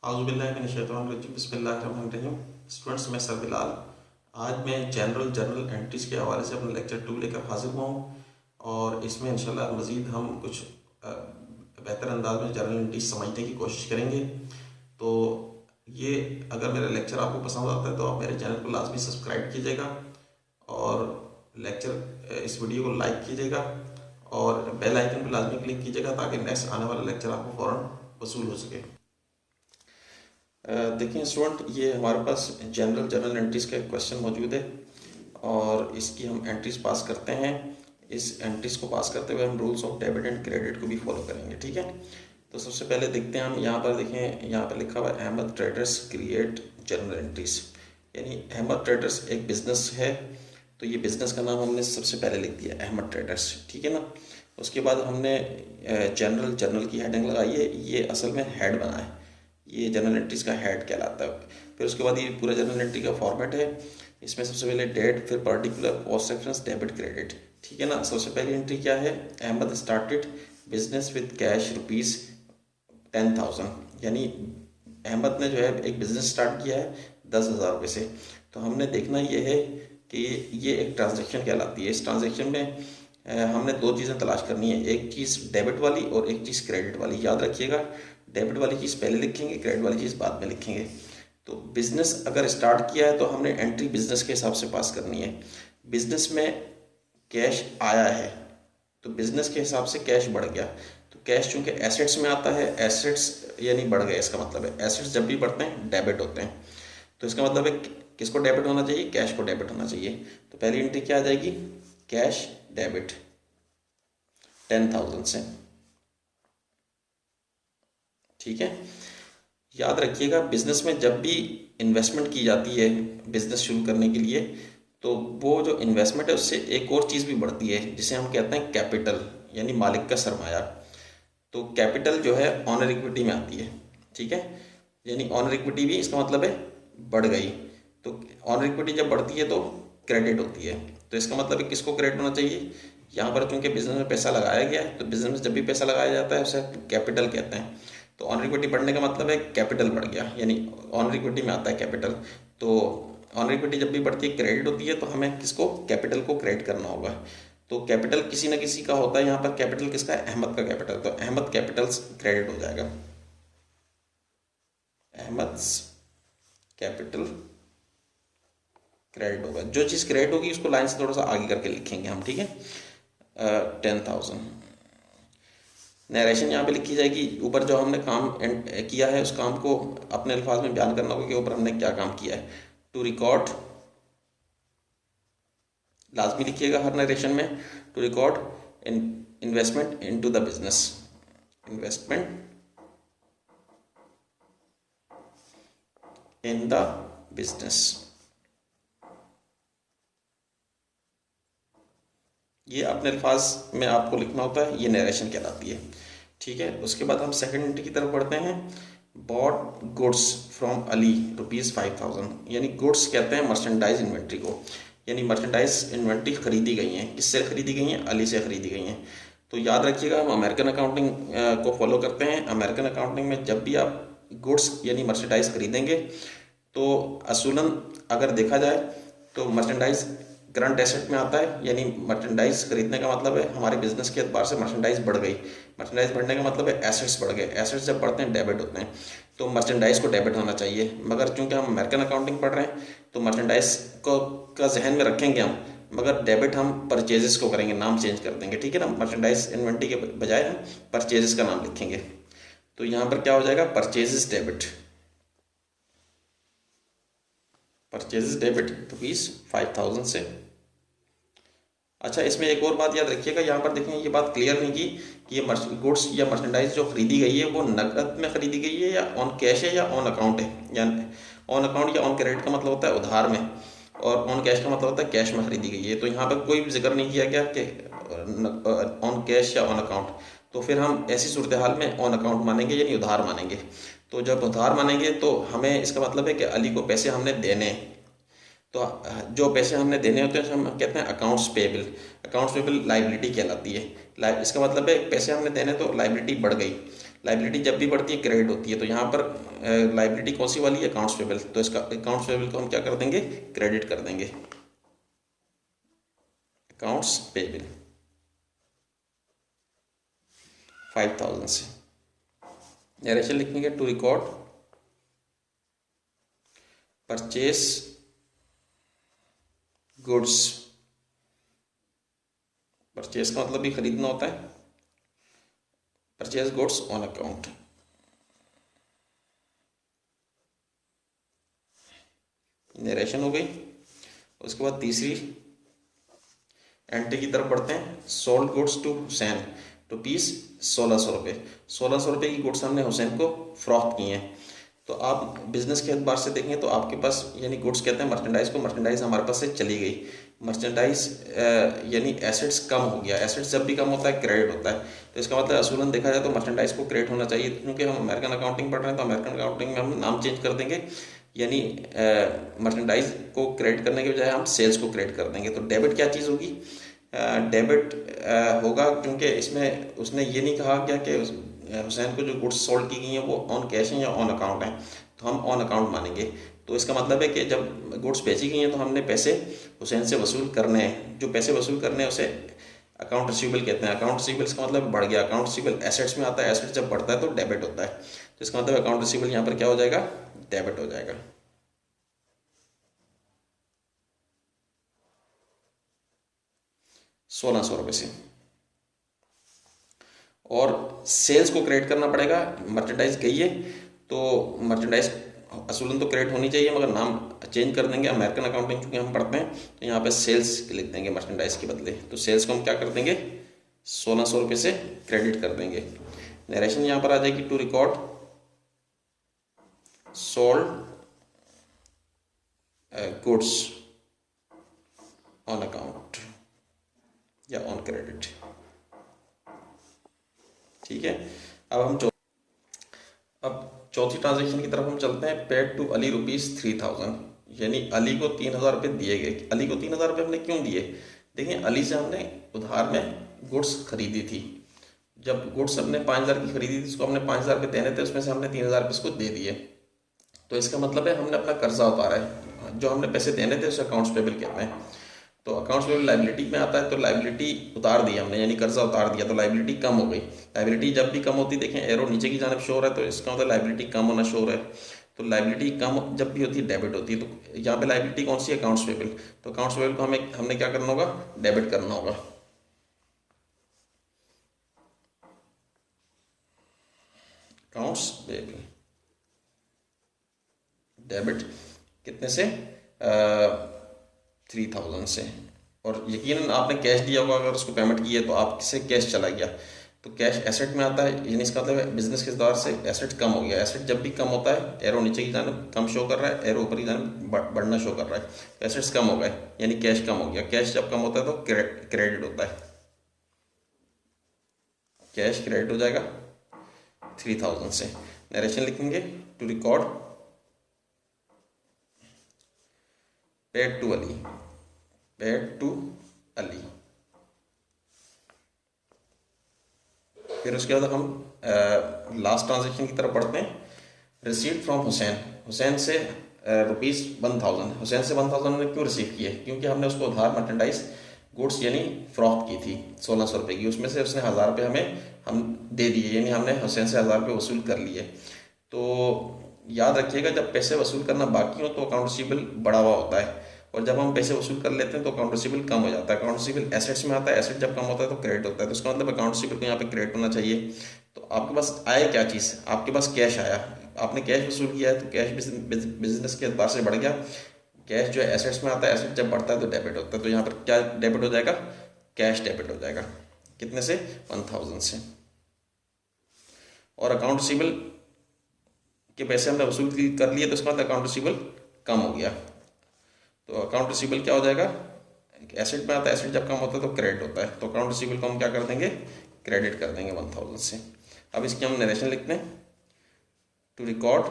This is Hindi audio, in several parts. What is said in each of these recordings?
औज़ुबिल्लाहि बिस्मिल्लाहिर्रहमानिर्रहीम। स्टूडेंट्स, मैं सर बिलाल आज मैं जर्नल एंट्रीज़ के हवाले से अपना लेक्चर 2 लेकर हाजिर हुआ हूँ और इसमें इंशाल्लाह मज़ीद हम कुछ बेहतर अंदाज में जर्नल एंट्रीज समझने की कोशिश करेंगे। तो ये अगर मेरा लेक्चर आपको पसंद आता है तो आप मेरे चैनल को लाजमी सब्सक्राइब कीजिएगा और इस वीडियो को लाइक कीजिएगा और बेल आइकन पर लाजमी क्लिक कीजिएगा ताकि नेक्स्ट आने वाला लेक्चर आपको फ़ौरन वसूल हो सके। देखिए स्टूडेंट, ये हमारे पास जर्नल एंट्रीज़ का एक क्वेश्चन मौजूद है और इसकी हम एंट्रीज पास करते हैं। इस एंट्रीज को पास करते हुए हम rules of debit and credit को भी फॉलो करेंगे। ठीक है, तो सबसे पहले देखते हैं हम यहाँ पर देखें, यहाँ पर लिखा हुआ है Ahmad traders create journal entries, यानी अहमद ट्रेडर्स एक बिज़नेस है। तो ये बिज़नेस का नाम हमने सबसे पहले लिख दिया अहमद ट्रेडर्स, ठीक है ना। उसके बाद हमने जर्नल की हेडिंग लगाई है, ये असल में हेड बना है, ये जर्नल एंट्रीज़ का हेड कहलाता है। फिर उसके बाद ये पूरा जर्नल एंट्री का फॉर्मेट है, इसमें सबसे पहले डेट, फिर particular, cost reference, debit, credit, ठीक है ना। सबसे पहली एंट्री क्या है, Ahmad started business with cash ₹10,000, यानी अहमद ने जो है एक बिज़नेस स्टार्ट किया है 10,000 रुपये से। तो हमने देखना ये है कि ये एक ट्रांजैक्शन कहलाती है। इस ट्रांजैक्शन में हमने दो चीज़ें तलाश करनी है, एक चीज़ डेबिट वाली और एक चीज़ क्रेडिट वाली। याद रखिएगा, डेबिट वाली चीज़ पहले लिखेंगे, क्रेडिट वाली चीज़ बाद में लिखेंगे। तो बिज़नेस अगर स्टार्ट किया है तो हमने एंट्री बिज़नेस के हिसाब से पास करनी है। बिज़नेस में कैश आया है तो बिज़नेस के हिसाब से कैश बढ़ गया, तो कैश चूँकि एसेट्स में आता है, एसेट्स यानी बढ़ गए, इसका मतलब है एसेट्स जब भी बढ़ते हैं डेबिट होते हैं। तो इसका मतलब है किसको डेबिट होना चाहिए, कैश को डेबिट होना चाहिए। तो पहली एंट्री क्या आ जाएगी, कैश डेबिट 10,000 से, ठीक है। याद रखिएगा, बिजनेस में जब भी इन्वेस्टमेंट की जाती है बिजनेस शुरू करने के लिए, तो वो जो इन्वेस्टमेंट है उससे एक और चीज़ भी बढ़ती है जिसे हम कहते हैं कैपिटल, यानी मालिक का सरमाया। तो कैपिटल जो है ऑनर इक्विटी में आती है, ठीक है, यानी ऑनर इक्विटी भी इसका मतलब है बढ़ गई। तो ऑनर इक्विटी जब बढ़ती है तो क्रेडिट होती है। तो इसका मतलब है किसको क्रेडिट होना चाहिए, यहाँ पर चूंकि बिजनेस में पैसा लगाया गया है तो बिजनेस में जब भी पैसा लगाया जाता है उसे कैपिटल कहते हैं। तो ऑनर इक्विटी बढ़ने का मतलब है कैपिटल बढ़ गया, यानी ऑनर इक्विटी में आता है कैपिटल। तो ऑनर इक्विटी जब भी बढ़ती है क्रेडिट होती है, तो हमें किसको, कैपिटल को क्रेडिट करना होगा। तो कैपिटल किसी न किसी का होता है, यहाँ पर कैपिटल किसका है, अहमद का कैपिटल। तो अहमद कैपिटल क्रेडिट हो जाएगा, अहमद कैपिटल क्रेडिट होगा। जो चीज़ क्रेडिट होगी उसको लाइन से थोड़ा सा आगे करके लिखेंगे हम, ठीक है। 10,000 नरेशन यहाँ पे लिखी जाएगी। ऊपर जो हमने काम किया है उस काम को अपने अल्फाज में बयान करना होगा कि ऊपर हमने क्या काम किया है। टू रिकॉर्ड लाजमी लिखिएगा हर नरेशन में, to record investment into the business, investment in the business, ये अपने अल्फाज में आपको लिखना होता है, ये नरेशन कहलाती है, ठीक है। उसके बाद हम सेकंड एंट्री की तरफ बढ़ते हैं। बॉट गुड्स फ्रॉम अली ₹5,000, यानी गुड्स कहते हैं मर्चेंडाइज इन्वेंट्री को, यानी मर्चेंडाइज इन्वेंट्री खरीदी गई हैं। किससे खरीदी गई हैं, अली से खरीदी गई हैं। तो याद रखिएगा, हम अमेरिकन अकाउंटिंग को फॉलो करते हैं। अमेरिकन अकाउंटिंग में जब भी आप गुड्स यानी मर्चेंडाइज खरीदेंगे तो असूलन अगर देखा जाए तो मर्चेंडाइज करंट एसेट में आता है, यानी मर्चेंडाइज खरीदने का मतलब है हमारे बिजनेस के एतबार से मर्चेंडाइज बढ़ गई। मर्चेंडाइज बढ़ने का मतलब है एसेट्स बढ़ गए, एसेट्स जब बढ़ते हैं डेबिट होते हैं, तो मर्चेंडाइज को डेबिट होना चाहिए। मगर चूंकि हम अमेरिकन अकाउंटिंग पढ़ रहे हैं तो मर्चेंडाइज को का जहन में रखेंगे हम, मगर डेबिट हम परचेजेस को करेंगे, नाम चेंज कर देंगे, ठीक है ना। मर्चेंडाइज इन्वेंट्री के बजाय हम परचेजेस का नाम लिखेंगे। तो यहाँ पर क्या हो जाएगा, परचेजेस डेबिट, परचेजेस डेबिट ₹5,000 से। अच्छा, इसमें एक और बात याद रखिएगा, यहाँ पर देखें ये बात क्लियर नहीं की कि ये गुड्स या मर्चेंडाइज जो खरीदी गई है वो नकद में खरीदी गई है या ऑन कैश है या ऑन अकाउंट है। या ऑन अकाउंट या ऑन क्रेडिट का मतलब होता है उधार में, और ऑन कैश का मतलब होता है कैश में खरीदी गई है। तो यहाँ पर कोई भी जिक्र नहीं किया गया कि ऑन कैश या ऑन अकाउंट। तो फिर हम ऐसी सूरत हाल में ऑन अकाउंट मानेंगे, यानी उधार मानेंगे। तो जब उधार मानेंगे तो हमें इसका मतलब है कि अली को पैसे हमने देने हैं। तो जो पैसे हमने देने होते हैं हम कहते हैं accounts payable. Accounts payable liability कहलाती है। इसका मतलब है पैसे हमने देने तो लाइबिलिटी बढ़ गई। लाइबिलिटी जब भी बढ़ती है क्रेडिट होती है, तो यहाँ पर लाइबिलिटी कौन सी वाली है, अकाउंट्स पेबल, तो इसका अकाउंट्स पेबल को हम क्या कर देंगे, क्रेडिट कर देंगे, अकाउंट्स पेबल 5000 से। नरेशन लिखेंगे to record purchase goods, purchase का मतलब भी खरीदना होता है, परचेस गुड्स ऑन अकाउंट। नरेशन हो गई। उसके बाद तीसरी एंट्री की तरफ बढ़ते हैं। Sold goods to Hussain rupees 1600 रुपये, 1600 रुपये की गुड्स हमने हुसैन को फ़रोख्त की हैं। तो आप बिजनेस के एतबार से देखें तो आपके पास यानी गुड्स कहते हैं मर्चेंडाइज को, मर्चेंडाइज हमारे पास से चली गई, मर्चेंडाइज यानी एसेट्स कम हो गया। एसेट्स जब भी कम होता है क्रेडिट होता है, तो इसका मतलब असूलन देखा जाए तो मर्चेंडाइज को क्रेडिट होना चाहिए। क्योंकि हम अमेरिकन अकाउंटिंग पढ़ रहे हैं तो अमेरिकन अकाउंटिंग में हम नाम चेंज कर देंगे, यानी मर्चेंडाइज को क्रेडिट करने के बजाय हम सेल्स को क्रेडिट कर देंगे। तो डेबिट क्या चीज़ होगी, डेबिट होगा, क्योंकि इसमें उसने ये नहीं कहा क्या कि हुसैन को जो गुड्स सोल्ड की गई हैं वो ऑन कैश हैं या ऑन अकाउंट हैं, तो हम ऑन अकाउंट मानेंगे। तो इसका मतलब है कि जब गुड्स बेची गई हैं तो हमने पैसे हुसैन से वसूल करने हैं, जो पैसे वसूल करने हैं उसे अकाउंट रिसीवेबल कहते हैं। अकाउंट रिसीवेबल का मतलब बढ़ गया, अकाउंट रिसीवेबल एसेट्स में आता है, एसेट्स जब बढ़ता है तो डेबिट होता है, तो इसका मतलब अकाउंट रिसीवेबल यहाँ पर क्या हो जाएगा, डेबिट हो जाएगा। ₹1600 से। और सेल्स को क्रेडिट करना पड़ेगा, मर्चेंडाइज गई है तो मर्चेंडाइज असूलन तो क्रेडिट होनी चाहिए, मगर नाम चेंज कर देंगे, अमेरिकन अकाउंटिंग चूँकि हम पढ़ते हैं तो यहाँ पे सेल्स लिख देंगे मर्चेंडाइज के बदले। तो सेल्स को हम क्या कर देंगे, 1600 रुपये से क्रेडिट कर देंगे। नरेशन यहाँ पर आ जाएगी to record sold goods on account या ऑन क्रेडिट। ठीक है। अब चौथी ट्रांजेक्शन की तरफ हम चलते हैं। पेड टू अली ₹3000, यानी अली को 3000 रुपये दिए गए। अली को 3000 रुपये हमने क्यों दिए, देखिए अली से हमने उधार में गुड्स खरीदी थी। जब गुड्स हमने 5000 की खरीदी थी, उसको हमने 5000 रुपये देने थे, उसमें से हमने 3000 रुपये उसको दे दिए। तो इसका मतलब है हमने अपना कर्जा उतारा है, जो हमने पैसे देने थे उसे अकाउंट्स पेबल कहते हैं। तो अकाउंट्स पेबल लाइबिलिटी में आता है, तो लाइबिलिटी उतार दी हमने, यानी कर्जा उतार दिया, तो लाइबिलिटी कम हो गई। लाइबिलिटी जब भी कम होती है, देखें एरो नीचे की जानब शो हो रहा है, तो इसका मतलब लाइबिलिटी कम होना शो हो रहा है। तो लाइबिलिटी कम जब भी होती है डेबिट होती है, तो यहाँ पे लाइबिलिटी कौन सी है, अकाउंट्स पेबल। तो अकाउंट्स पेबल को हमने क्या करना होगा, डेबिट करना होगा। अकाउंट्स पेबल डेबिट कितने से, 3000 से। और यकीनन आपने कैश दिया होगा, अगर उसको पेमेंट की है तो आपसे कैश चला गया, तो कैश एसेट में आता है, यानी इसका मतलब बिजनेस के दौर से एसेट कम हो गया। एसेट जब भी कम होता है, एरो नीचे की जानब कम शो कर रहा है, एरो ऊपर की जानब बढ़ना शो कर रहा है, तो एसेट्स कम हो गए, यानी कैश कम हो गया। कैश जब कम होता है तो क्रेडिट होता है, कैश क्रेडिट हो जाएगा 3000 से। नरेशन लिखेंगे to record paid to Ali, paid to Ali. फिर उसके बाद हम लास्ट ट्रांजेक्शन की तरफ बढ़ते हैं। रिसीव्ड फ्रॉम हुसैन, हुसैन से ₹1000, हुसैन से 1000 हमने क्यों रिसीव किए, क्योंकि हमने उसको उधार मर्चेंडाइज गुड्स यानी फ़रोख्त की थी 1600 रुपये की, उसमें से उसने 1000 रुपये हम दे दिए, यानी हमने हुसैन से 1000 रुपये वसूल कर लिए। तो याद रखिएगा, जब पैसे वसूल करना बाकी हो तो अकाउंट रिसीवेबल बढ़ा हुआ होता है, और जब हम पैसे वसूल कर लेते हैं तो अकाउंट रिसीवेबल कम हो जाता है। अकाउंट रिसीवेबल एसेट्स में आता है, एसेट जब कम होता है तो क्रेडिट होता है, तो इसका मतलब अकाउंट रिसीवेबल को यहाँ पे क्रेडिट होना चाहिए। तो आपके पास आए क्या चीज़, आपके पास कैश आया, आपने कैश वसूल किया है, तो कैश बिजनेस के एतबार से बढ़ गया। कैश जो है एसेट्स में आता है, एसेट जब बढ़ता है तो डेबिट होता है, तो यहाँ पर क्या डेबिट हो जाएगा, कैश डेबिट हो जाएगा। कितने से, 1000 से। और अकाउंट रिसीवेबल के पैसे हमने वसूल कर लिए, तो इसका मतलब अकाउंट रिसीवेबल कम हो गया। तो अकाउंट रिसीवेबल क्या हो जाएगा, एसेट में आता है, एसेट जब कम होता है तो क्रेडिट होता है, तो अकाउंट रिसीवेबल को हम क्या कर देंगे, क्रेडिट कर देंगे 1000 से। अब इसकी हम नरेशन लिखते हैं to record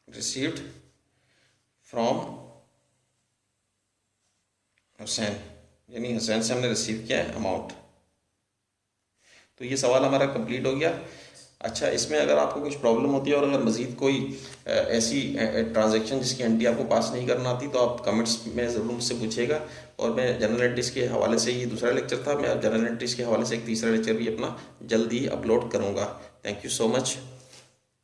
received from Hussain यानी हसैन से हमने रिसीव किया है अमाउंट। तो ये सवाल हमारा कंप्लीट हो गया। अच्छा, इसमें अगर आपको कुछ प्रॉब्लम होती है और अगर मज़ीद कोई ऐसी ट्रांजैक्शन जिसकी एंट्री आपको पास नहीं करना आती तो आप कमेंट्स में ज़रूर मुझसे पूछिएगा। और मैं जनरल एंट्रीज के हवाले से, ये दूसरा लेक्चर था, मैं अब जनरल एंट्रीज के हवाले से एक तीसरा लेक्चर भी अपना जल्द ही अपलोड करूँगा। Thank you so much.